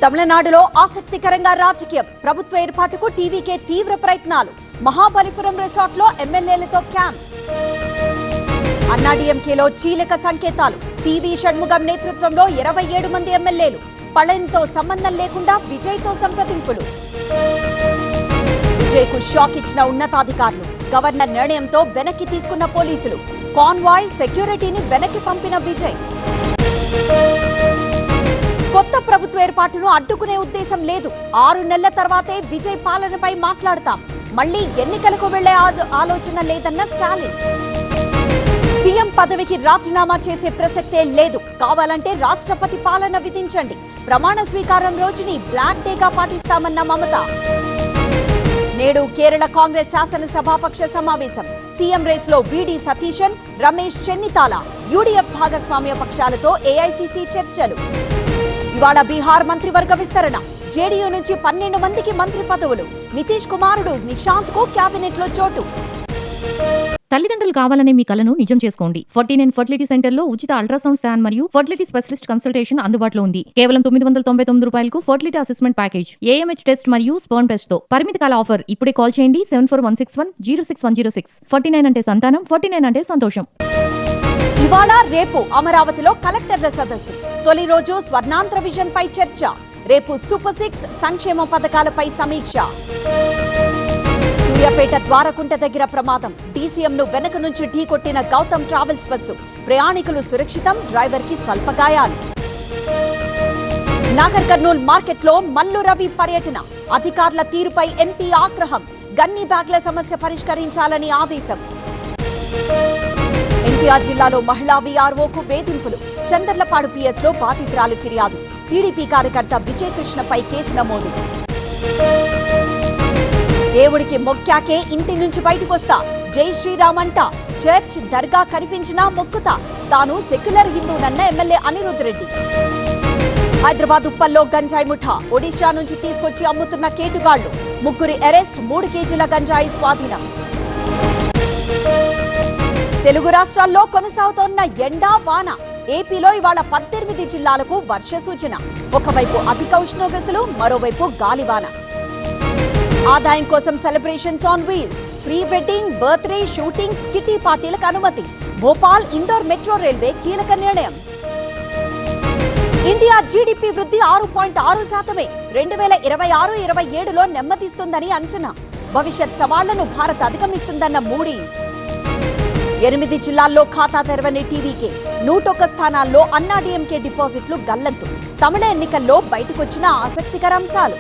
తమిళనాడులో ఆసక్తికరంగా రాజకీయం. ప్రభుత్వ ఏర్పాటుకు టీవీకే తీవ్ర ప్రయత్నాలు. మహాబలిపురం రిసార్ట్లో ఎమ్మెల్యేలతో క్యాంప్. అన్నాడీఎంకేలో చీలక సంకేతాలు. సివి షణ్ముగం నేతృత్వంలో 27 మంది ఎమ్మెల్యేలు. పళనితో సంబంధం లేకుండా విజయ్తో సంప్రదింపులు. విజయ్కు షాక్ ఇచ్చిన ఉన్నతాధికారులు. గవర్నర్ నిర్ణయంతో వెనక్కి తీసుకున్న పోలీసులు. కాన్వాయ్ సెక్యూరిటీని వెనక్కి పంపిన విజయ్. కొత్త ప్రభుత్వ ఏర్పాటును అడ్డుకునే ఉద్దేశం లేదు. 6 నెలల తర్వాతే విజయ్ పాలనపై మాట్లాడతాం. మళ్లీ ఎన్నికలకు వెళ్లే ఆలోచన లేదన్న స్టాలిన్. సీఎం పదవికి రాజీనామా చేసే ప్రసక్తే లేదు. కావాలంటే రాష్ట్రపతి పాలన విధించండి. ప్రమాణ స్వీకారం రోజుని బ్లాక్ డేగా పాటిస్తామన్న మమత. నేడు కేరళ కాంగ్రెస్ శాసనసభాపక్ష సమావేశం. సీఎం రేస్ లో వీడి సతీశన్, రమేష్ చెన్నితాల, యూడీఎఫ్ భాగస్వామ్య పక్షాలతో ఏఐసీసీ చర్చలు. ఇవాళ బీహార్ మంత్రివర్గ విస్తరణ. జేడీయూ నుంచి 12 మందికి మంత్రి పదవులు. నితీష్ కుమారుడు నిశాంత్ కు కేబినెట్ లో చోటు. తల్లిదండ్రులు కావాలనే మీ కలను నిజం చేసుకోండి. 49 ఫర్టిలిటీ సెంటర్ లో ఉచిత అల్ట్రాసౌండ్ స్కాన్ మరియు ఫర్టిలిటీ స్పెషలిస్ట్ కన్సల్టేషన్ అందుబాటులో ఉంది. కేవలం 999 రూపాయలకు fertility assessment package, AMH test మరియు స్పర్మ్ టెస్ట్ తో. పరిమిత కాల ఆఫర్. ఇప్పుడే కాల్ చేయండి 7416106106. 49 అంటే సంతానం, 49 అంటే సంతోషం. ఇవాళ రేపు అమరావతిలో కలెక్టర్ల సదస్సు. తొలి రోజు స్వర్ణాంధ్ర విజన్ పై చర్చ. రేపు సూపర్ 6 సంక్షేమ పథకాలపై సమీక్ష. సూర్యాపేట ద్వారకుంట దగ్గర ప్రమాదం. డీసీఎం ను వెనక నుంచి ఢీకొట్టిన గౌతమ్ ట్రావెల్స్ బస్సు. ప్రయాణికులు సురక్షితం, డ్రైవర్ కి స్వల్ప గాయాలు. నాగర్ కర్నూల్ మార్కెట్ లో మల్లు రవి పర్యటన. అధికారుల తీరుపై ఎంపీ ఆగ్రహం. గన్ని బ్యాగ్ల సమస్య పరిష్కరించాలని ఆదేశం. ఎన్టీఆర్ జిల్లాలో మహిళా వీఆర్ఓకు వేధింపులు. చందర్లపాడు పిఎస్ లో బాధితురాలు ఫిర్యాదు. టీడీపీ కార్యకర్త విజయ్ కృష్ణపై కేసు నమోదు. దేవుడికి మొక్కాకే ఇంటి నుంచి బయటకొస్తా. జై శ్రీరామ్ అంట. చర్చ్, దర్గా కనిపించినా మొక్కుతా. తాను సెక్యులర్ హిందూనన్న ఎమ్మెల్యే అనిరుద్ రెడ్డి. హైదరాబాద్ ఉప్పల్లో గంజాయి ముఠా. ఒడిషా నుంచి తీసుకొచ్చి అమ్ముతున్న కేటుగాళ్లు. 3 అరెస్ట్, 3 కేజీల గంజాయి స్వాధీనం. తెలుగు రాష్ట్రాల్లో కొనసాగుతోన్న ఎండా వాన. ఏపీలో ఇవాళ 18 జిల్లాలకు వర్ష సూచన. ఒకవైపు అధిక ఉష్ణోగ్రతలు, మరోవైపు గాలివాన. ఆదాయం కోసం celebrations on wheels. Pre wedding, birthday, shooting, kitty పార్టీలకు అనుమతి. భోపాల్ ఇండోర్ మెట్రో రైల్వే కీలక నిర్ణయం. ఇండియా జీడీపీ వృద్ధి 6.6%. 2026-27లో నెమ్మదిస్తుందని అంచనా. భవిష్యత్ సవాళ్లను భారత్ అధిగమిస్తుందన్న మూడీస్. 8 జిల్లాల్లో ఖాతా తెరవని టీవీకే. 101 స్థానాల్లో అన్నాడీఎంకే డిపాజిట్లు గల్లంతు. తమిళ ఎన్నికల్లో బయటకొచ్చిన ఆసక్తికర అంశాలు.